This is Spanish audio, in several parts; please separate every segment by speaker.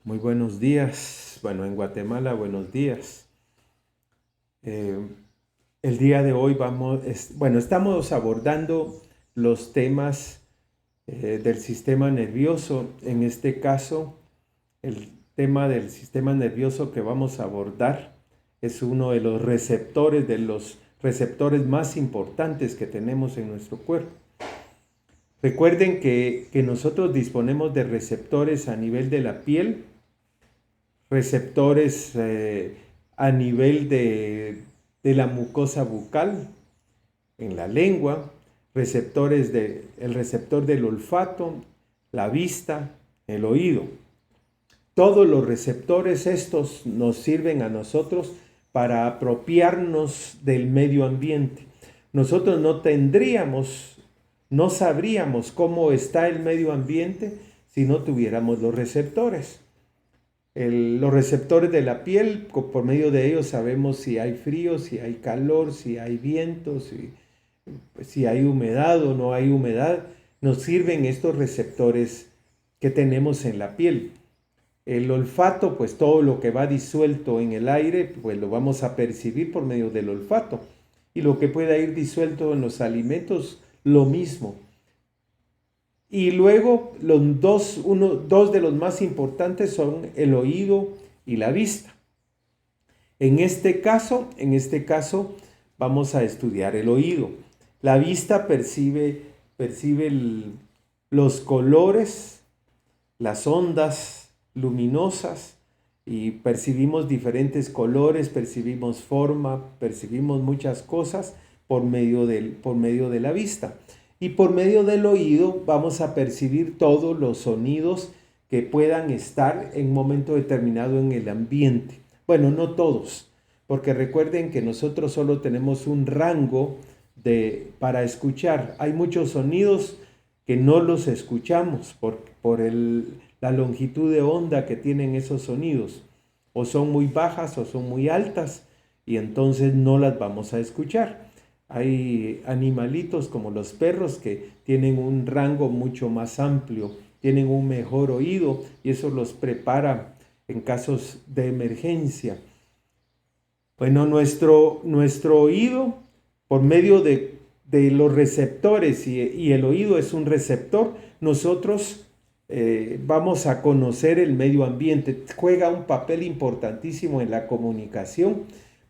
Speaker 1: Muy buenos días. Bueno, en Guatemala, buenos días. Eh, el día de hoy estamos abordando los temas del sistema nervioso. En este caso, el tema del sistema nervioso que vamos a abordar es uno de los receptores más importantes que tenemos en nuestro cuerpo. Recuerden que nosotros disponemos de receptores a nivel de la piel, receptores a nivel de la mucosa bucal, en la lengua, el receptor del olfato, la vista, el oído. Todos los receptores estos nos sirven a nosotros para apropiarnos del medio ambiente. Nosotros no sabríamos cómo está el medio ambiente si no tuviéramos los receptores. Los receptores de la piel, por medio de ellos sabemos si hay frío, si hay calor, si hay viento, si hay humedad o no hay humedad. Nos sirven estos receptores que tenemos en la piel. El olfato, pues todo lo que va disuelto en el aire, pues lo vamos a percibir por medio del olfato. Y lo que pueda ir disuelto en los alimentos, lo mismo. Y luego dos de los más importantes son el oído y la vista. En este caso vamos a estudiar el oído. La vista percibe los colores, las ondas luminosas y percibimos diferentes colores, percibimos forma, percibimos muchas cosas por medio de la vista. Y por medio del oído vamos a percibir todos los sonidos que puedan estar en un momento determinado en el ambiente. Bueno, no todos, porque recuerden que nosotros solo tenemos un rango para escuchar. Hay muchos sonidos que no los escuchamos por la longitud de onda que tienen esos sonidos. O son muy bajas o son muy altas y entonces no las vamos a escuchar. Hay animalitos como los perros que tienen un rango mucho más amplio, tienen un mejor oído y eso los prepara en casos de emergencia. Bueno, nuestro oído, por medio de los receptores, y el oído es un receptor, nosotros vamos a conocer el medio ambiente. Juega un papel importantísimo en la comunicación,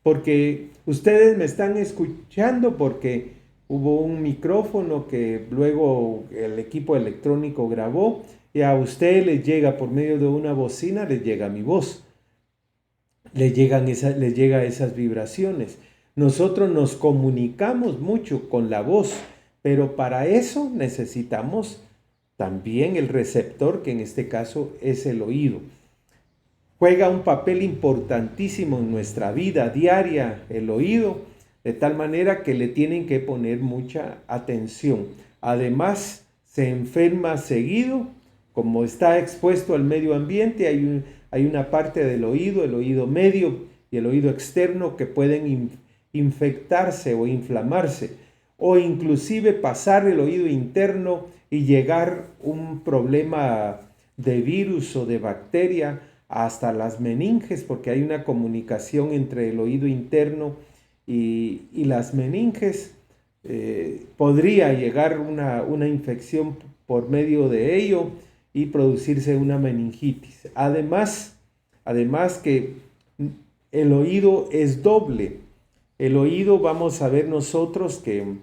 Speaker 1: porque ustedes me están escuchando porque hubo un micrófono que luego el equipo electrónico grabó y a ustedes les llega por medio de una bocina, les llega mi voz, les llega esas vibraciones. Nosotros nos comunicamos mucho con la voz, pero para eso necesitamos también el receptor, que en este caso es el oído. Juega un papel importantísimo en nuestra vida diaria el oído, de tal manera que le tienen que poner mucha atención. Además, se enferma seguido, como está expuesto al medio ambiente, hay una parte del oído, el oído medio y el oído externo, que pueden infectarse o inflamarse, o inclusive pasar el oído interno y llegar un problema de virus o de bacteria hasta las meninges, porque hay una comunicación entre el oído interno y las meninges. Podría llegar una infección por medio de ello y producirse una meningitis. Además que el oído es doble. El oído, vamos a ver nosotros que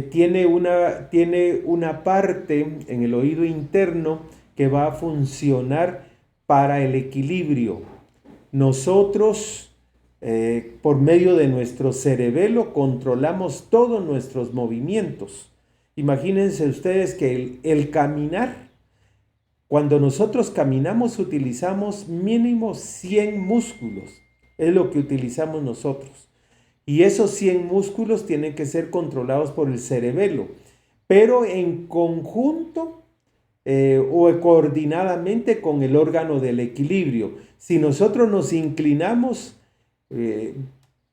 Speaker 1: tiene una parte en el oído interno que va a funcionar para el equilibrio. Nosotros, por medio de nuestro cerebelo, controlamos todos nuestros movimientos. Imagínense ustedes que el caminar, cuando nosotros caminamos utilizamos mínimo 100 músculos, es lo que utilizamos nosotros. Y esos 100 músculos tienen que ser controlados por el cerebelo, pero en conjunto o coordinadamente con el órgano del equilibrio. Si nosotros nos inclinamos,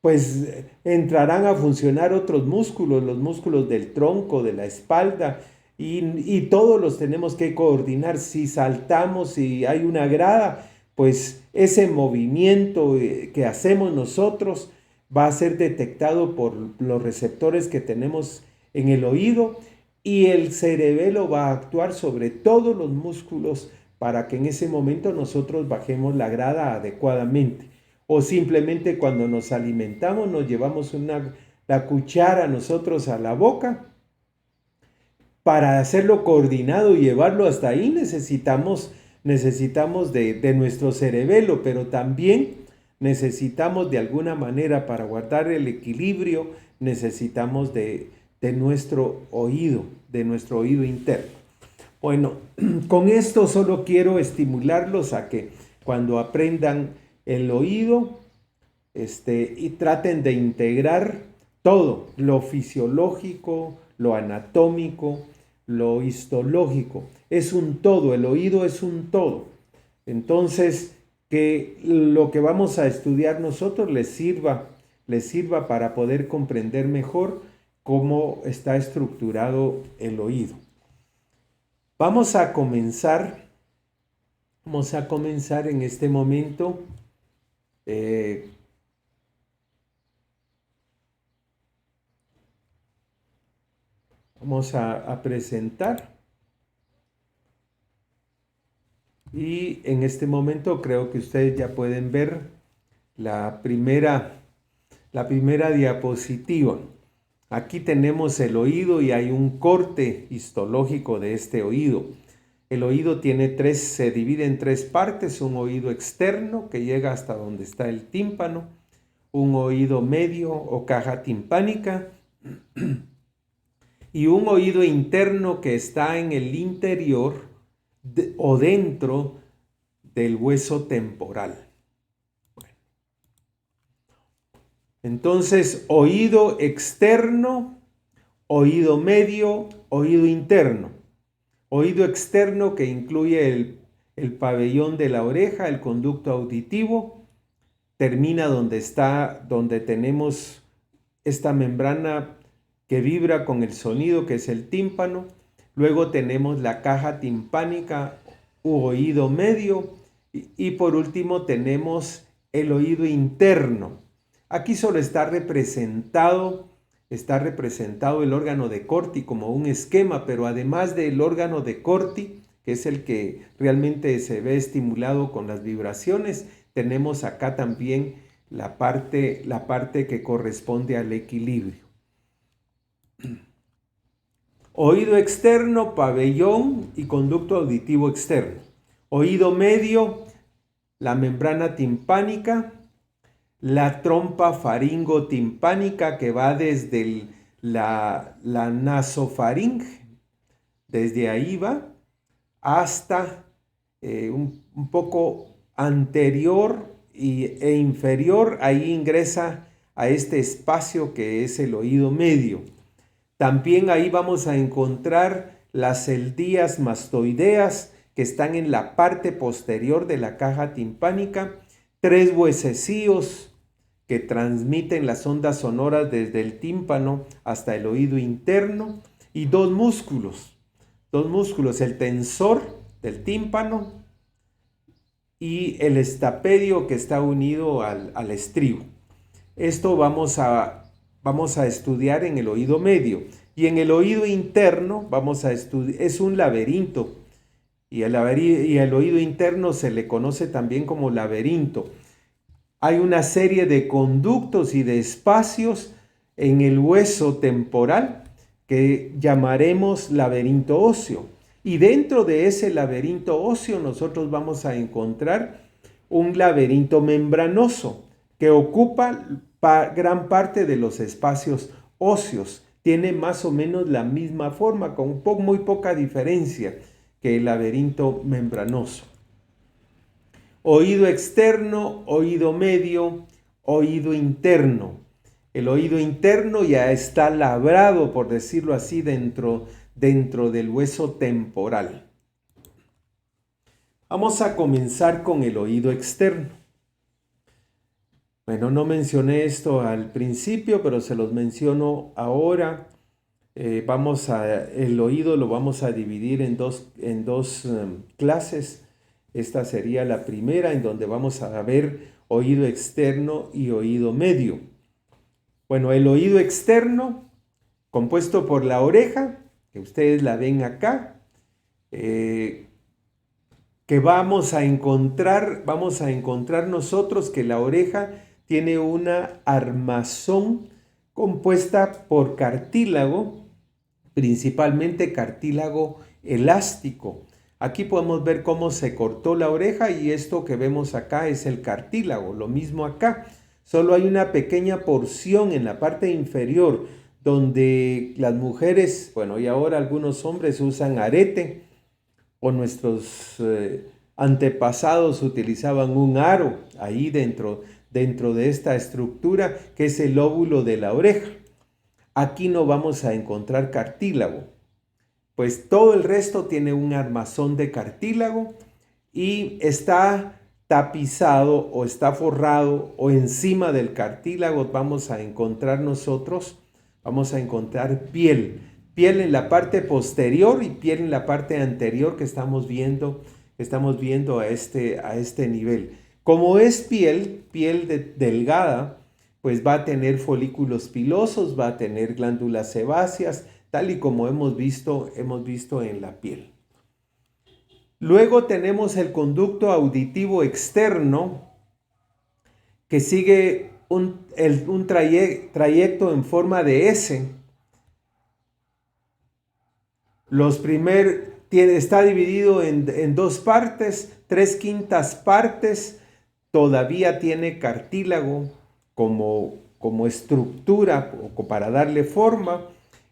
Speaker 1: pues entrarán a funcionar otros músculos, los músculos del tronco, de la espalda, y todos los tenemos que coordinar. Si saltamos, si hay una grada, pues ese movimiento que hacemos nosotros va a ser detectado por los receptores que tenemos en el oído y el cerebelo va a actuar sobre todos los músculos para que en ese momento nosotros bajemos la grada adecuadamente. O simplemente cuando nos alimentamos nos llevamos la cuchara nosotros a la boca. Para hacerlo coordinado y llevarlo hasta ahí necesitamos de nuestro cerebelo, pero también necesitamos de alguna manera para guardar el equilibrio, necesitamos de nuestro oído interno. Bueno, con esto solo quiero estimularlos a que cuando aprendan el oído, y traten de integrar todo, lo fisiológico, lo anatómico, lo histológico. Es un todo, el oído es un todo. Entonces, que lo que vamos a estudiar nosotros les sirva para poder comprender mejor cómo está estructurado el oído. Vamos a comenzar en este momento vamos a presentar y en este momento creo que ustedes ya pueden ver la primera diapositiva. Aquí tenemos el oído y hay un corte histológico de este oído. El oído se divide en tres partes: un oído externo que llega hasta donde está el tímpano, un oído medio o caja timpánica y un oído interno que está en el interior o dentro del hueso temporal. Bueno. Entonces, oído externo, oído medio, oído interno. Oído externo que incluye el pabellón de la oreja, el conducto auditivo, termina donde tenemos esta membrana que vibra con el sonido, que es el tímpano. Luego tenemos la caja timpánica u oído medio y por último tenemos el oído interno. Aquí solo está representado el órgano de Corti como un esquema, pero además del órgano de Corti, que es el que realmente se ve estimulado con las vibraciones, tenemos acá también la parte que corresponde al equilibrio. Oído externo, pabellón y conducto auditivo externo. Oído medio, la membrana timpánica, la trompa faringotimpánica que va desde la nasofaringe, desde ahí va hasta un poco anterior e inferior, ahí ingresa a este espacio que es el oído medio. También ahí vamos a encontrar las celdías mastoideas que están en la parte posterior de la caja timpánica, tres huesecillos que transmiten las ondas sonoras desde el tímpano hasta el oído interno y dos músculos, el tensor del tímpano y el estapedio que está unido al estribo. Esto vamos a estudiar en el oído medio. Y en el oído interno vamos a estudiar, es un laberinto. Y el oído interno se le conoce también como laberinto. Hay una serie de conductos y de espacios en el hueso temporal que llamaremos laberinto óseo. Y dentro de ese laberinto óseo nosotros vamos a encontrar un laberinto membranoso que ocupa gran parte de los espacios óseos. Tiene más o menos la misma forma, con muy poca diferencia que el laberinto membranoso. Oído externo, oído medio, oído interno. El oído interno ya está labrado, por decirlo así, dentro del hueso temporal. Vamos a comenzar con el oído externo. Bueno, no mencioné esto al principio, pero se los menciono ahora. El oído lo vamos a dividir en dos clases. Esta sería la primera, en donde vamos a ver oído externo y oído medio. Bueno, el oído externo, compuesto por la oreja, que ustedes la ven acá, que vamos a encontrar nosotros que la oreja tiene una armazón compuesta por cartílago, principalmente cartílago elástico. Aquí podemos ver cómo se cortó la oreja y esto que vemos acá es el cartílago. Lo mismo acá. Solo hay una pequeña porción en la parte inferior donde las mujeres, bueno, y ahora algunos hombres usan arete, o nuestros antepasados utilizaban un aro ahí dentro de esta estructura que es el lóbulo de la oreja. Aquí no vamos a encontrar cartílago, pues todo el resto tiene un armazón de cartílago y está tapizado o está forrado, o encima del cartílago vamos a encontrar piel en la parte posterior y piel en la parte anterior que estamos viendo a este nivel. Como es piel delgada, pues va a tener folículos pilosos, va a tener glándulas sebáceas, tal y como hemos visto en la piel. Luego tenemos el conducto auditivo externo, que sigue un trayecto en forma de S. Está dividido en dos partes, 3/5 partes todavía tiene cartílago como estructura o para darle forma,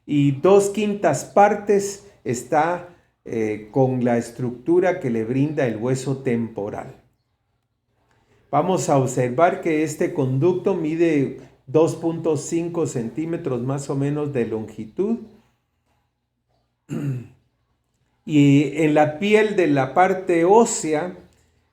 Speaker 1: y 2/5 partes está con la estructura que le brinda el hueso temporal. Vamos a observar que este conducto mide 2.5 centímetros más o menos de longitud. Y en la piel de la parte ósea,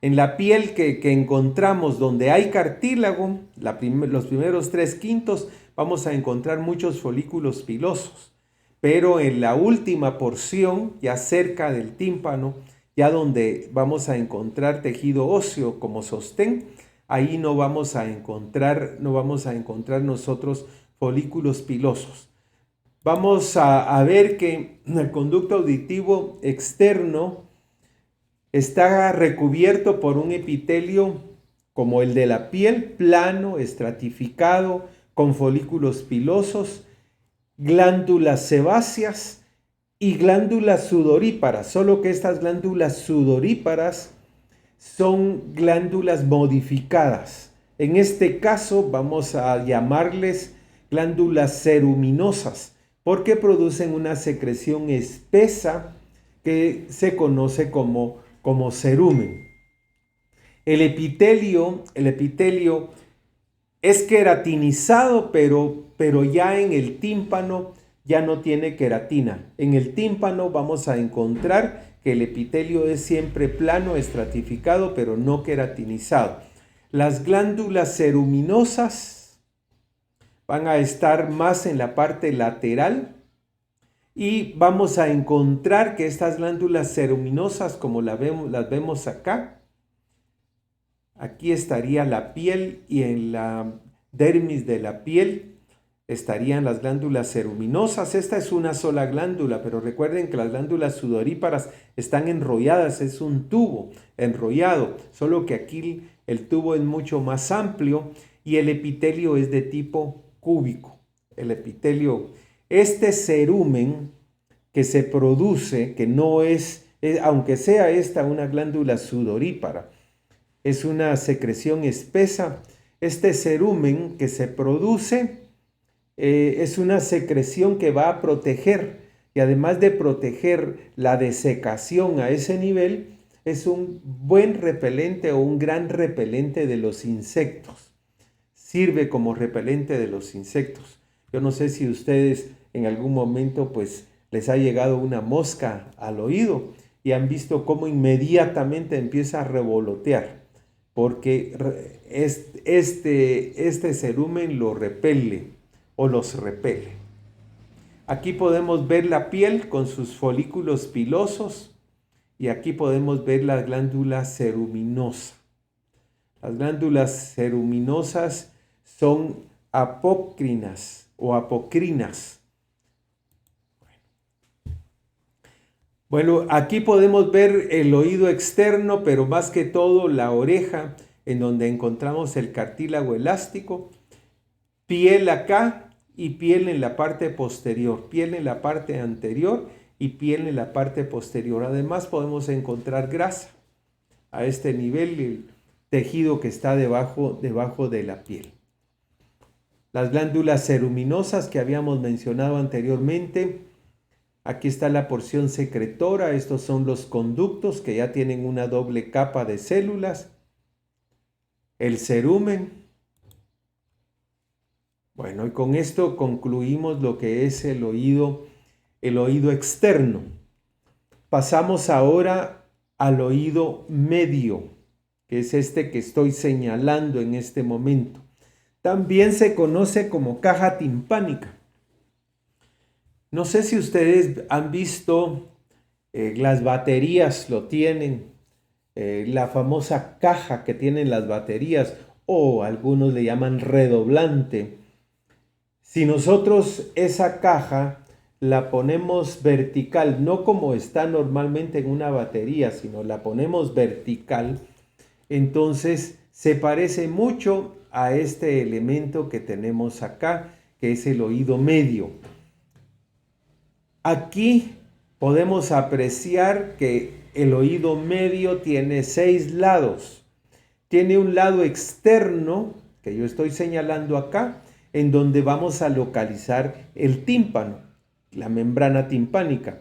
Speaker 1: en la piel que encontramos donde hay cartílago, los primeros 3/5, vamos a encontrar muchos folículos pilosos. Pero en la última porción, ya cerca del tímpano, ya donde vamos a encontrar tejido óseo como sostén, ahí no vamos a encontrar nosotros folículos pilosos. Vamos a ver que el conducto auditivo externo está recubierto por un epitelio como el de la piel, plano, estratificado, con folículos pilosos, glándulas sebáceas y glándulas sudoríparas, solo que estas glándulas sudoríparas son glándulas modificadas. En este caso vamos a llamarles glándulas ceruminosas, porque producen una secreción espesa que se conoce como cerumen. El epitelio es queratinizado, pero ya en el tímpano ya no tiene queratina. En el tímpano vamos a encontrar que el epitelio es siempre plano, estratificado, pero no queratinizado. Las glándulas ceruminosas van a estar más en la parte lateral y vamos a encontrar que estas glándulas ceruminosas, como las vemos acá, aquí estaría la piel y en la dermis de la piel estarían las glándulas ceruminosas. Esta es una sola glándula, pero recuerden que las glándulas sudoríparas están enrolladas, es un tubo enrollado, solo que aquí el tubo es mucho más amplio y el epitelio es de tipo cúbico. El epitelio, este cerumen que se produce, que no es aunque sea esta una glándula sudorípara, es una secreción espesa. Este cerumen que se produce es una secreción que va a proteger, y además de proteger la desecación a ese nivel, es un buen repelente o un gran repelente de los insectos. Sirve como repelente de los insectos. Yo no sé si ustedes en algún momento pues les ha llegado una mosca al oído y han visto cómo inmediatamente empieza a revolotear, porque este cerumen lo repele o los repele. Aquí podemos ver la piel con sus folículos pilosos y aquí podemos ver la glándula ceruminosa. Las glándulas ceruminosas son apócrinas o apocrinas. Bueno, aquí podemos ver el oído externo, pero más que todo la oreja, en donde encontramos el cartílago elástico, piel acá y piel en la parte posterior, piel en la parte anterior y piel en la parte posterior. Además podemos encontrar grasa a este nivel, el tejido que está debajo de la piel. Las glándulas ceruminosas que habíamos mencionado anteriormente. Aquí está la porción secretora, estos son los conductos que ya tienen una doble capa de células. El cerumen. Bueno, y con esto concluimos lo que es el oído externo. Pasamos ahora al oído medio, que es este que estoy señalando en este momento. También se conoce como caja timpánica. No sé si ustedes han visto, las baterías lo tienen, la famosa caja que tienen las baterías, o algunos le llaman redoblante. Si nosotros esa caja la ponemos vertical, no como está normalmente en una batería, sino la ponemos vertical, entonces se parece mucho a este elemento que tenemos acá, que es el oído medio. Aquí podemos apreciar que el oído medio tiene 6 lados. Tiene un lado externo, que yo estoy señalando acá, en donde vamos a localizar el tímpano, la membrana timpánica.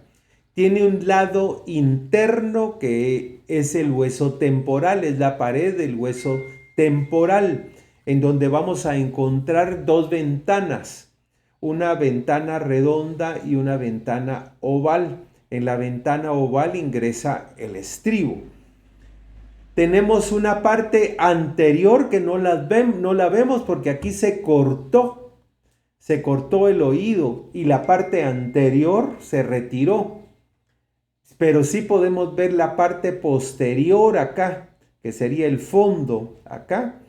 Speaker 1: Tiene un lado interno que es el hueso temporal, es la pared del hueso temporal, en donde vamos a encontrar 2 ventanas. Una ventana redonda y una ventana oval. En la ventana oval ingresa el estribo. Tenemos una parte anterior que no la vemos porque aquí se cortó el oído y la parte anterior se retiró. Pero sí podemos ver la parte posterior acá, que sería el fondo acá.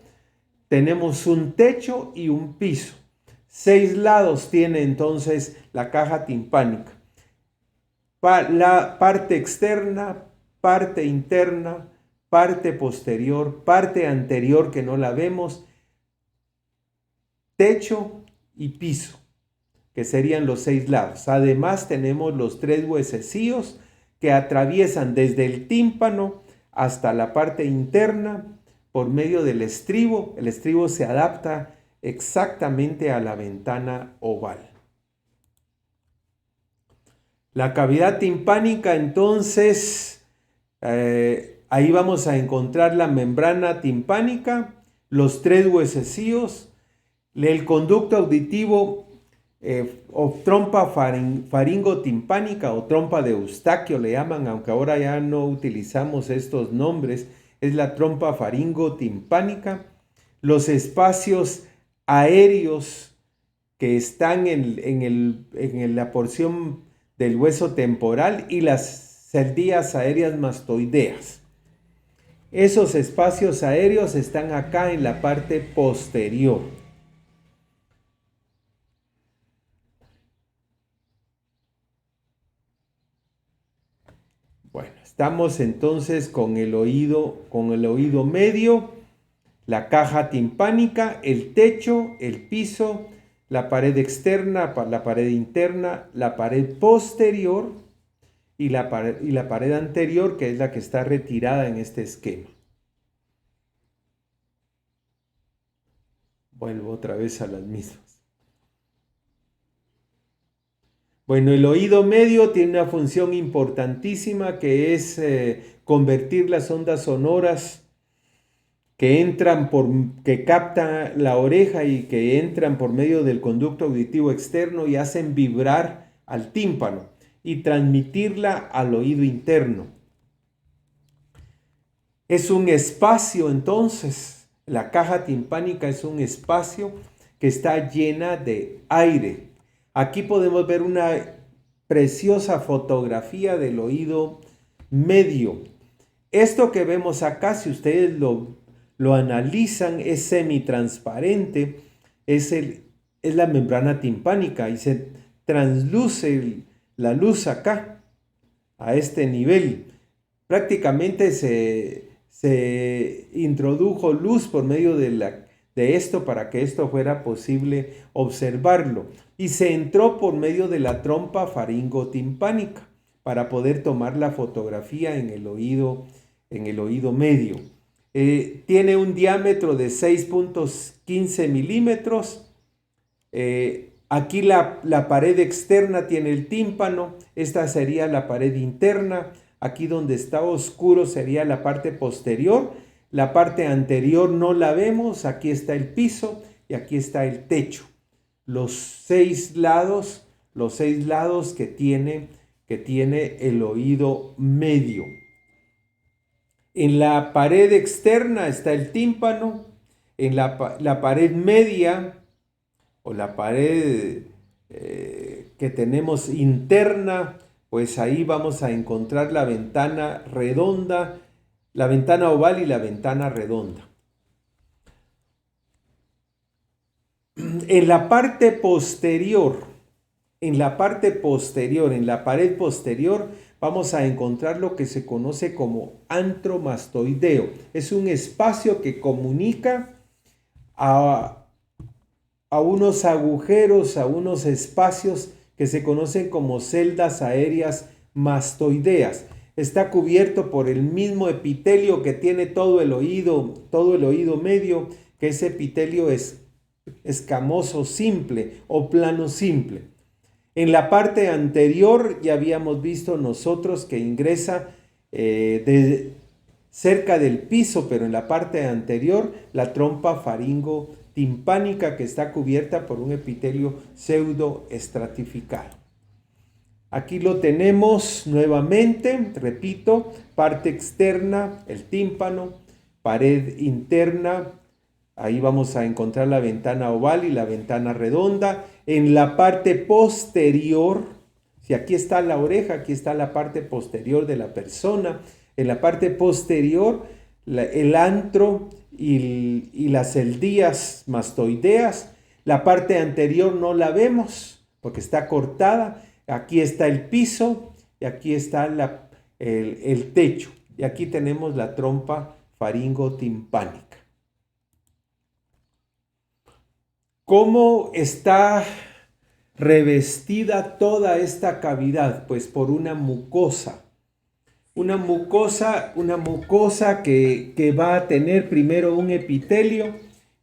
Speaker 1: Tenemos un techo y un piso. 6 lados tiene entonces la caja timpánica. La parte externa, parte interna, parte posterior, parte anterior que no la vemos, techo y piso, que serían los 6 lados. Además tenemos los 3 huesecillos que atraviesan desde el tímpano hasta la parte interna por medio del estribo. El estribo se adapta exactamente a la ventana oval. La cavidad timpánica, entonces, ahí vamos a encontrar la membrana timpánica, los 3 huesecillos, el conducto auditivo o trompa faringotimpánica o trompa de Eustaquio le llaman, aunque ahora ya no utilizamos estos nombres, es la trompa faringotimpánica, los espacios aéreos que están en la porción del hueso temporal y las celdías aéreas mastoideas. Esos espacios aéreos están acá en la parte posterior. Bueno, estamos entonces con el oído medio, la caja timpánica, el techo, el piso, la pared externa, la pared interna, la pared posterior y la pared anterior, que es la que está retirada en este esquema. Vuelvo otra vez a las mismas. Bueno, el oído medio tiene una función importantísima que es convertir las ondas sonoras que capta la oreja y que entran por medio del conducto auditivo externo y hacen vibrar al tímpano y transmitirla al oído interno. Es un espacio, entonces, la caja timpánica es un espacio que está llena de aire. Aquí podemos ver una preciosa fotografía del oído medio. Esto que vemos acá, si ustedes lo analizan, es semitransparente, es la membrana timpánica y se transluce la luz acá, a este nivel. Prácticamente se introdujo luz por medio de esto para que esto fuera posible observarlo. Y se entró por medio de la trompa faringotimpánica para poder tomar la fotografía en el oído medio. Tiene un diámetro de 6.15 milímetros. Aquí la pared externa tiene el tímpano. Esta sería la pared interna. Aquí donde está oscuro sería la parte posterior. La parte anterior no la vemos. Aquí está el piso y aquí está el techo. Los seis lados que tiene el oído medio. En la pared externa está el tímpano. En la pared media o la pared que tenemos interna, pues ahí vamos a encontrar la ventana redonda, la ventana oval y la ventana redonda. En la parte posterior, en la pared posterior, vamos a encontrar lo que se conoce como antro mastoideo. Es un espacio que comunica a unos agujeros, a unos espacios que se conocen como celdas aéreas mastoideas. Está cubierto por el mismo epitelio que tiene todo el oído medio, que es epitelio escamoso simple o plano simple. En la parte anterior ya habíamos visto nosotros que ingresa cerca del piso, pero en la parte anterior la trompa faringotimpánica que está cubierta por un epitelio pseudoestratificado. Aquí lo tenemos nuevamente, repito, parte externa, el tímpano, pared interna, ahí vamos a encontrar la ventana oval y la ventana redonda. En la parte posterior, si aquí está la oreja, aquí está la parte posterior de la persona. En la parte posterior, el antro y las celdías mastoideas. La parte anterior no la vemos porque está cortada. Aquí está el piso y aquí está el techo. Y aquí tenemos la trompa faringotimpánica. ¿Cómo está revestida toda esta cavidad? Pues por una mucosa. Una mucosa que va a tener primero un epitelio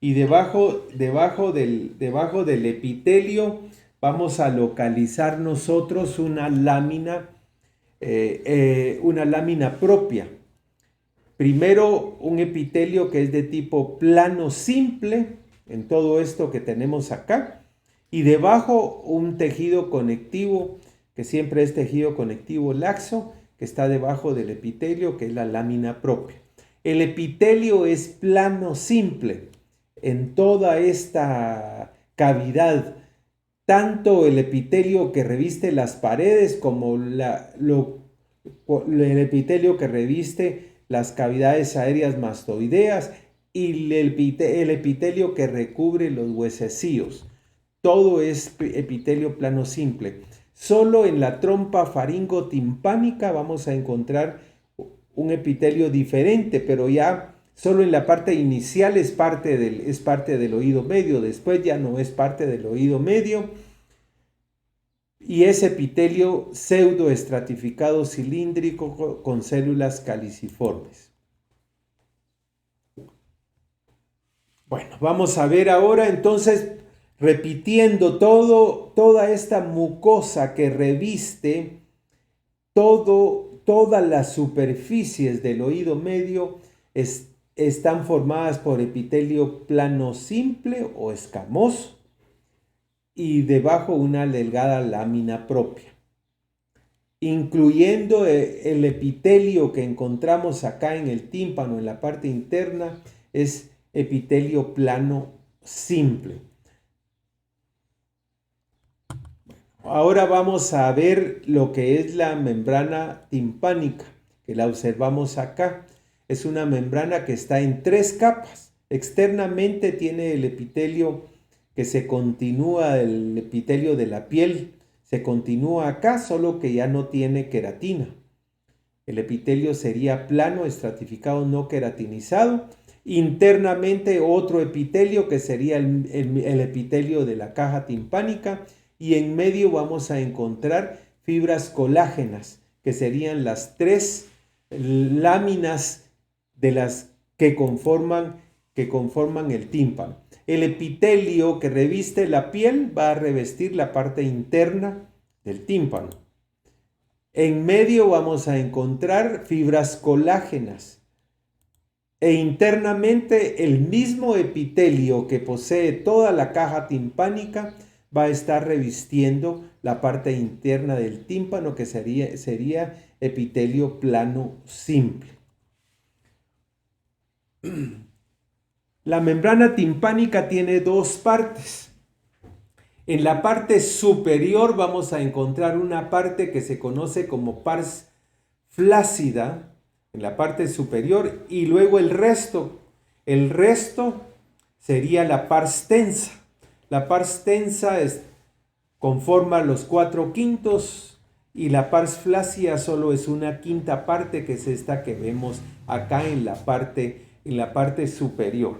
Speaker 1: y debajo del epitelio vamos a localizar nosotros una lámina propia. Primero un epitelio que es de tipo plano simple, en todo esto que tenemos acá, y debajo un tejido conectivo, que siempre es tejido conectivo laxo, que está debajo del epitelio, que es la lámina propia. El epitelio es plano simple en toda esta cavidad, tanto el epitelio que reviste las paredes como el epitelio que reviste las cavidades aéreas mastoideas y el epitelio que recubre los huesecillos. Todo es epitelio plano simple. Solo en la trompa faringotimpánica vamos a encontrar un epitelio diferente, pero ya solo en la parte inicial es parte del oído medio, después ya no es parte del oído medio. Y es epitelio pseudoestratificado cilíndrico con células caliciformes. Bueno, vamos a ver ahora entonces, repitiendo toda esta mucosa que reviste todas las superficies del oído medio están formadas por epitelio plano simple o escamoso y debajo una delgada lámina propia, incluyendo el epitelio que encontramos acá en el tímpano, en la parte interna, es epitelio plano simple. Ahora vamos a ver lo que es la membrana timpánica, que la observamos acá. Es una membrana que está en 3 capas. Externamente tiene el epitelio que se continúa, el epitelio de la piel, se continúa acá, solo que ya no tiene queratina. El epitelio sería plano, estratificado, no queratinizado. Internamente otro epitelio que sería el epitelio de la caja timpánica, y en medio vamos a encontrar fibras colágenas, que serían las 3 láminas de las que conforman el tímpano. El epitelio que reviste la piel va a revestir la parte interna del tímpano. En medio vamos a encontrar fibras colágenas. E internamente el mismo epitelio que posee toda la caja timpánica va a estar revistiendo la parte interna del tímpano, que sería epitelio plano simple. La membrana timpánica tiene 2 partes. En la parte superior vamos a encontrar una parte que se conoce como pars flácida, en la parte superior, y luego el resto sería la pars tensa. La pars tensa conforma los 4/5 y la pars flácida solo es una 1/5 parte, que es esta que vemos acá en la parte superior.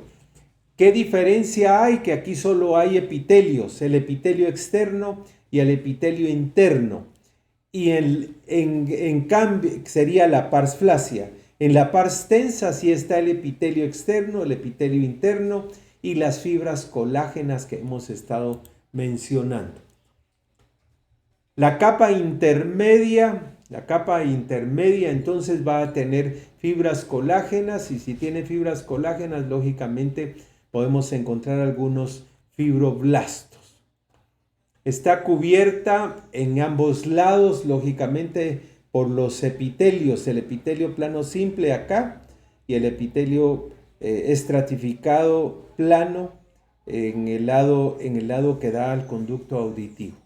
Speaker 1: ¿Qué diferencia hay? Que aquí solo hay epitelios, el epitelio externo y el epitelio interno. Y en cambio sería la pars flácida. En la pars tensa sí está el epitelio externo, el epitelio interno y las fibras colágenas que hemos estado mencionando. La capa intermedia entonces va a tener fibras colágenas, y si tiene fibras colágenas, lógicamente podemos encontrar algunos fibroblastos. Está cubierta en ambos lados, lógicamente, por los epitelios, el epitelio plano simple acá y el epitelio estratificado plano en el lado que da al conducto auditivo.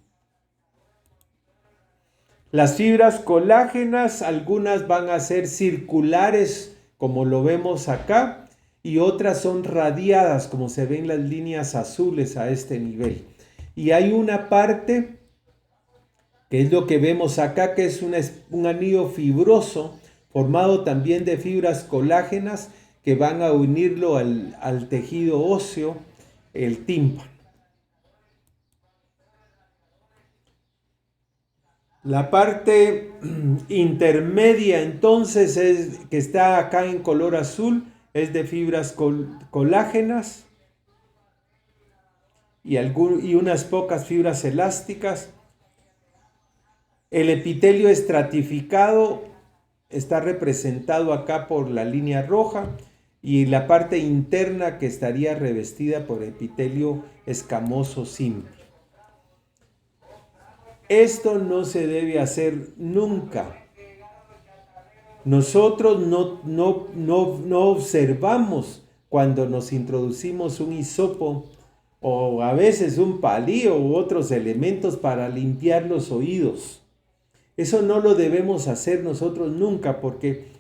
Speaker 1: Las fibras colágenas, algunas van a ser circulares, como lo vemos acá, y otras son radiadas, como se ven las líneas azules a este nivel. Y hay una parte, que es lo que vemos acá, que es un anillo fibroso, formado también de fibras colágenas, que van a unirlo al tejido óseo, el tímpano. La parte intermedia entonces que está acá en color azul, es de fibras colágenas y unas pocas fibras elásticas. El epitelio estratificado está representado acá por la línea roja, y la parte interna que estaría revestida por epitelio escamoso simple. Esto no se debe hacer nunca. Nosotros no observamos cuando nos introducimos un hisopo o a veces un palillo u otros elementos para limpiar los oídos. Eso no lo debemos hacer nosotros nunca, porque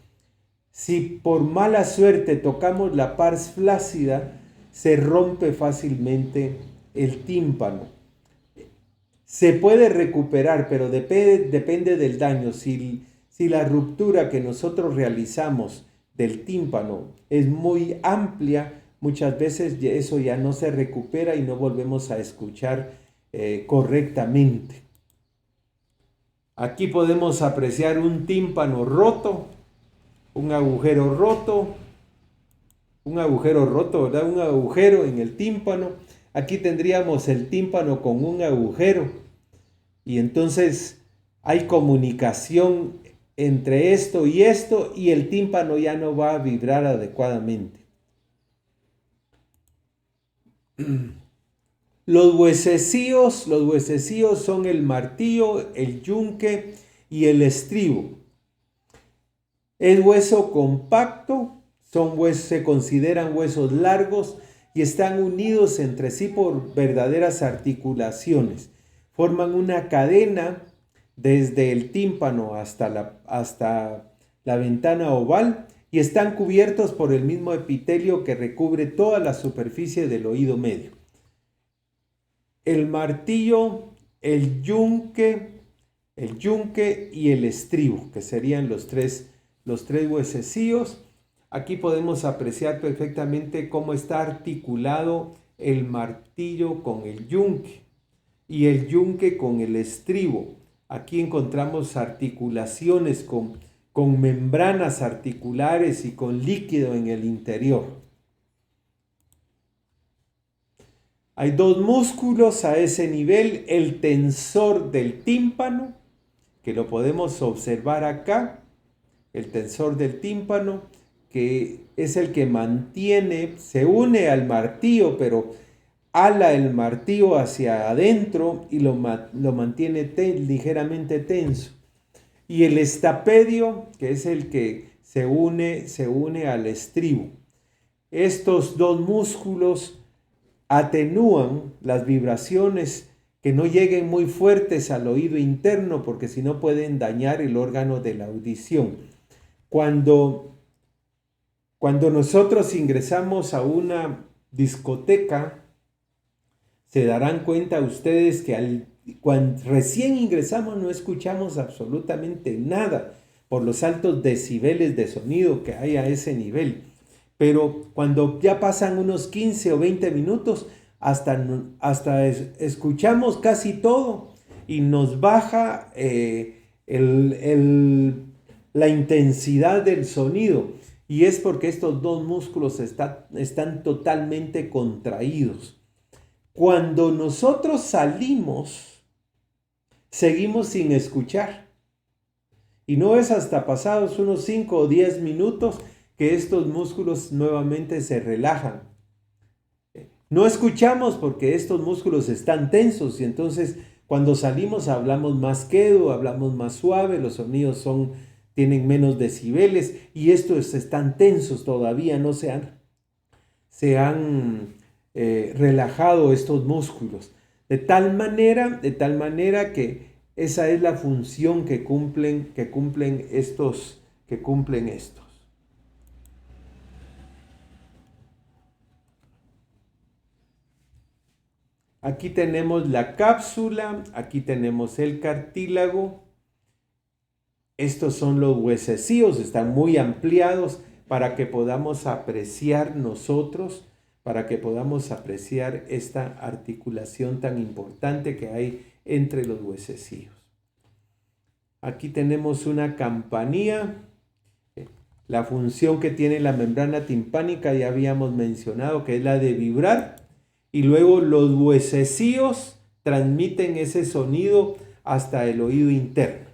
Speaker 1: si por mala suerte tocamos la pars flácida, se rompe fácilmente el tímpano. Se puede recuperar, pero depende del daño. Si la ruptura que nosotros realizamos del tímpano es muy amplia, muchas veces eso ya no se recupera y no volvemos a escuchar correctamente. Aquí podemos apreciar un tímpano roto, un agujero roto, ¿verdad? Un agujero en el tímpano. Aquí tendríamos el tímpano con un agujero, y entonces hay comunicación entre esto, y el tímpano ya no va a vibrar adecuadamente. Los huesecillos son el martillo, el yunque y el estribo. Es hueso compacto, se consideran huesos largos y están unidos entre sí por verdaderas articulaciones. forman una cadena desde el tímpano hasta la ventana oval y están cubiertos por el mismo epitelio que recubre toda la superficie del oído medio. El martillo, el yunque y el estribo, que serían los tres huesecillos. Aquí podemos apreciar perfectamente cómo está articulado el martillo con el yunque y el yunque con el estribo. Aquí encontramos articulaciones con membranas articulares y con líquido en el interior. Hay dos músculos a ese nivel, el tensor del tímpano, que lo podemos observar acá, el tensor del tímpano, que es el que mantiene, se une al martillo, pero ala el martillo hacia adentro y lo mantiene ligeramente tenso. Y el estapedio, que es el que se une al estribo. Estos dos músculos atenúan las vibraciones que no lleguen muy fuertes al oído interno, porque si no pueden dañar el órgano de la audición. Cuando nosotros ingresamos a una discoteca, se darán cuenta ustedes que cuando recién ingresamos no escuchamos absolutamente nada por los altos decibeles de sonido que hay a ese nivel. Pero cuando ya pasan unos 15 o 20 minutos, hasta escuchamos casi todo y nos baja la intensidad del sonido. Y es porque estos dos músculos están totalmente contraídos. Cuando nosotros salimos, seguimos sin escuchar. Y no es hasta pasados unos 5 o 10 minutos que estos músculos nuevamente se relajan. No escuchamos porque estos músculos están tensos y entonces cuando salimos hablamos más quedo, hablamos más suave, los sonidos tienen menos decibeles y estos están tensos todavía, no se han relajado estos músculos. De tal manera que esa es la función que cumplen estos. Aquí tenemos la cápsula, aquí tenemos el cartílago. Estos son los huesecillos, están muy ampliados para que podamos apreciar nosotros, para que podamos apreciar esta articulación tan importante que hay entre los huesecillos. Aquí tenemos una campanilla. La función que tiene la membrana timpánica ya habíamos mencionado, que es la de vibrar. Y luego los huesecillos transmiten ese sonido hasta el oído interno.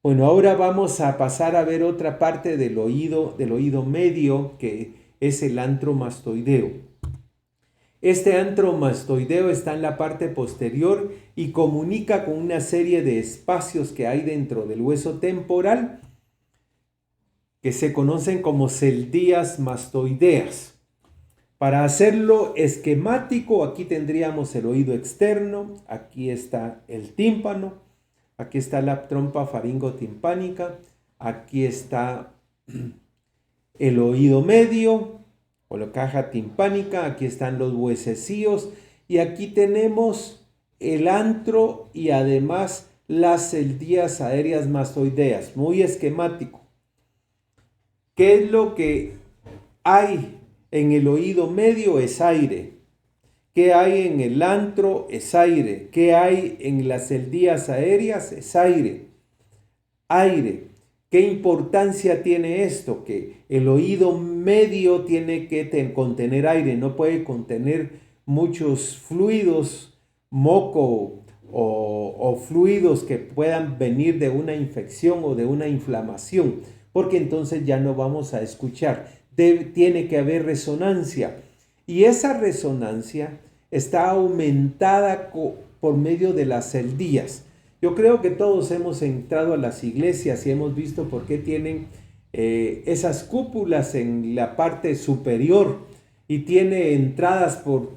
Speaker 1: Bueno, ahora vamos a pasar a ver otra parte del oído medio, que es el antro mastoideo. Este antro mastoideo está en la parte posterior y comunica con una serie de espacios que hay dentro del hueso temporal, que se conocen como celdías mastoideas. Para hacerlo esquemático, aquí tendríamos el oído externo, aquí está el tímpano, aquí está la trompa faringotimpánica, aquí está el oído medio o la caja timpánica, aquí están los huesecillos y aquí tenemos el antro y además las celdías aéreas mastoideas, muy esquemático. ¿Qué es lo que hay en el oído medio? Es aire. ¿Qué hay en el antro? Es aire. ¿Qué hay en las celdías aéreas? Es aire. Aire. ¿Qué importancia tiene esto? Que el oído medio tiene que contener aire, no puede contener muchos fluidos, moco o fluidos que puedan venir de una infección o de una inflamación, porque entonces ya no vamos a escuchar. Tiene que haber resonancia y esa resonancia está aumentada por medio de las celdías. Yo creo que todos hemos entrado a las iglesias y hemos visto por qué tienen esas cúpulas en la parte superior y tiene entradas por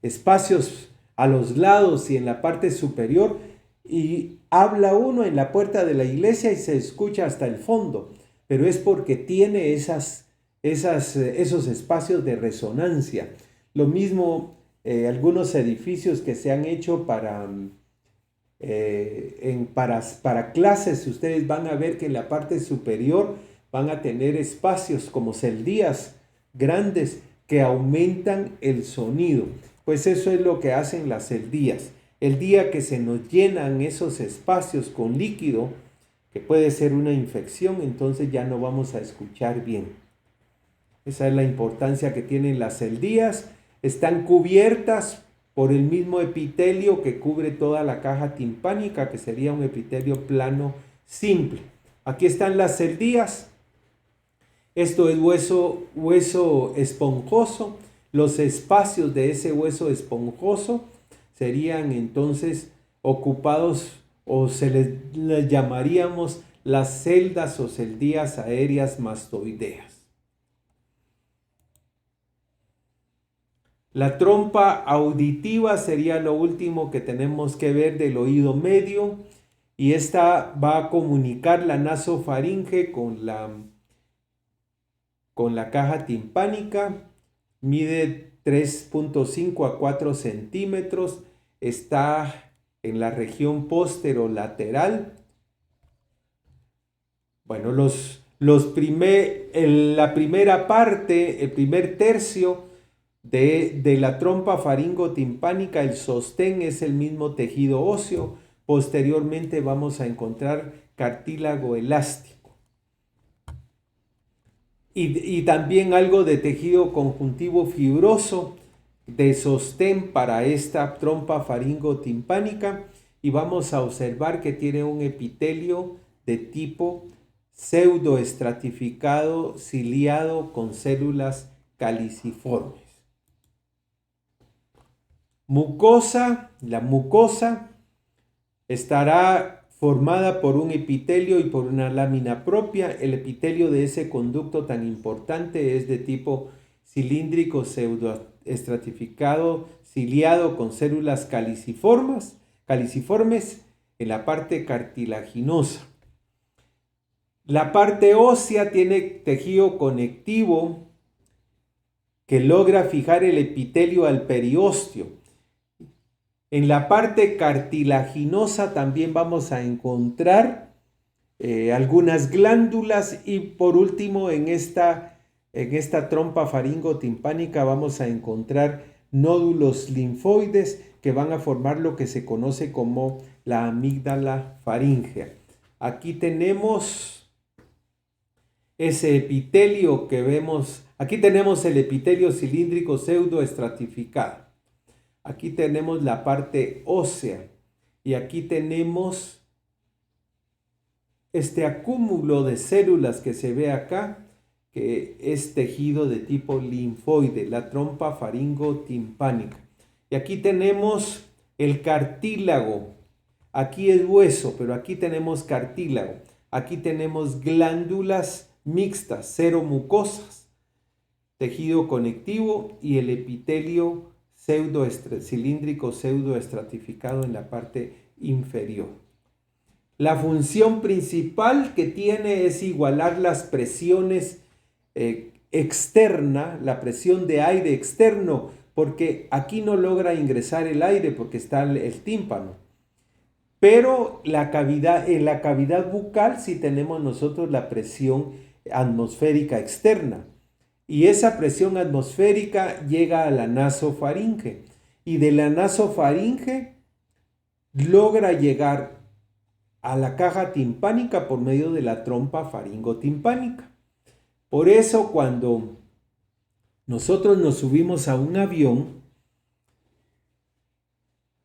Speaker 1: espacios a los lados y en la parte superior, y habla uno en la puerta de la iglesia y se escucha hasta el fondo, pero es porque tiene esos espacios de resonancia. Lo mismo algunos edificios que se han hecho para clases, ustedes van a ver que en la parte superior van a tener espacios como celdías grandes que aumentan el sonido. Pues eso es lo que hacen las celdías. El día que se nos llenan esos espacios con líquido, que puede ser una infección, entonces ya no vamos a escuchar bien. Esa es la importancia que tienen las celdías. Están cubiertas por el mismo epitelio que cubre toda la caja timpánica, que sería un epitelio plano simple. Aquí están las celdías. Esto es hueso esponjoso. Los espacios de ese hueso esponjoso serían entonces ocupados, o les llamaríamos las celdas o celdías aéreas mastoideas. La trompa auditiva sería lo último que tenemos que ver del oído medio, y esta va a comunicar la nasofaringe con la caja timpánica. Mide 3.5 a 4 centímetros, está en la región posterolateral. Bueno, la primera parte, el primer tercio de la trompa faringotimpánica, el sostén es el mismo tejido óseo. Posteriormente vamos a encontrar cartílago elástico y también algo de tejido conjuntivo fibroso de sostén para esta trompa faringotimpánica, y vamos a observar que tiene un epitelio de tipo pseudoestratificado ciliado con células caliciformes. Mucosa. La mucosa estará formada por un epitelio y por una lámina propia. El epitelio de ese conducto tan importante es de tipo cilíndrico pseudoestratificado ciliado con células caliciformes en la parte cartilaginosa. La parte ósea tiene tejido conectivo que logra fijar el epitelio al periósteo. En la parte cartilaginosa también vamos a encontrar algunas glándulas, y por último en esta trompa faringotimpánica vamos a encontrar nódulos linfoides que van a formar lo que se conoce como la amígdala faríngea. Aquí tenemos ese epitelio que vemos. Aquí tenemos el epitelio cilíndrico pseudoestratificado. Aquí tenemos la parte ósea y aquí tenemos este acúmulo de células que se ve acá, que es tejido de tipo linfoide, la trompa faringotimpánica. Y aquí tenemos el cartílago. Aquí es hueso, pero aquí tenemos cartílago. Aquí tenemos glándulas mixtas, seromucosas, tejido conectivo y el epitelio cilíndrico pseudoestratificado en la parte inferior. La función principal que tiene es igualar las presiones externa, la presión de aire externo, porque aquí no logra ingresar el aire porque está el tímpano. Pero en la cavidad bucal sí tenemos nosotros la presión atmosférica externa. Y esa presión atmosférica llega a la nasofaringe. Y de la nasofaringe logra llegar a la caja timpánica por medio de la trompa faringotimpánica. Por eso cuando nosotros nos subimos a un avión,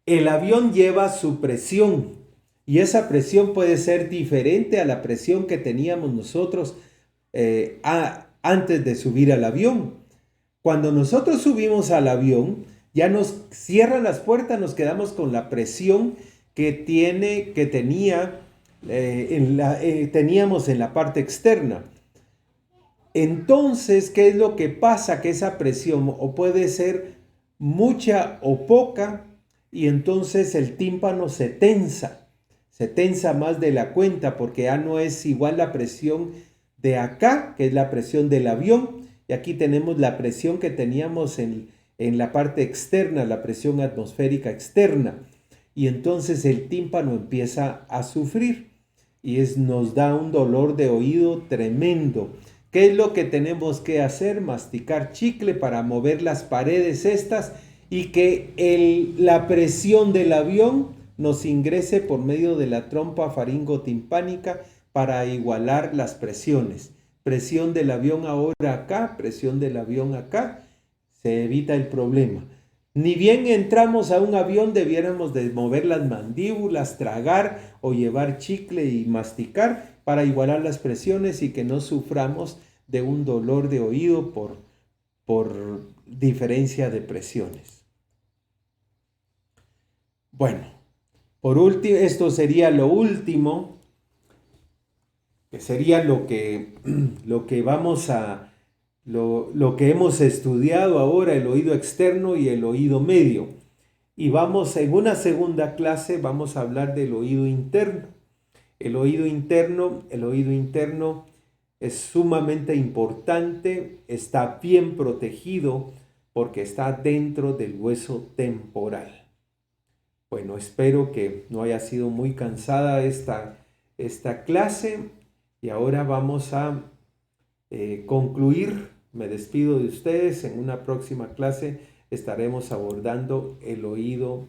Speaker 1: el avión lleva su presión. Y esa presión puede ser diferente a la presión que teníamos nosotros antes de subir al avión. Cuando nosotros subimos al avión, ya nos cierran las puertas, nos quedamos con la presión teníamos en la parte externa. Entonces, ¿qué es lo que pasa? Que esa presión o puede ser mucha o poca, y entonces el tímpano se tensa más de la cuenta porque ya no es igual la presión de acá, que es la presión del avión, y aquí tenemos la presión que teníamos en la parte externa, la presión atmosférica externa, y entonces el tímpano empieza a sufrir y nos da un dolor de oído tremendo. ¿Qué es lo que tenemos que hacer? Masticar chicle para mover las paredes estas y que la presión del avión nos ingrese por medio de la trompa faringotimpánica para igualar las presiones. Presión del avión ahora acá, presión del avión acá, se evita el problema. Ni bien entramos a un avión debiéramos de mover las mandíbulas, tragar o llevar chicle y masticar para igualar las presiones y que no suframos de un dolor de oído por diferencia de presiones. Bueno, por último, esto sería lo último, que sería lo que vamos a, lo que hemos estudiado ahora, el oído externo y el oído medio. Y vamos, en una segunda clase, vamos a hablar del oído interno. El oído interno es sumamente importante, está bien protegido porque está dentro del hueso temporal. Bueno, espero que no haya sido muy cansada esta clase y ahora vamos a concluir. Me despido de ustedes. En una próxima clase estaremos abordando el oído.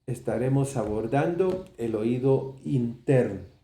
Speaker 1: Estaremos abordando el oído interno.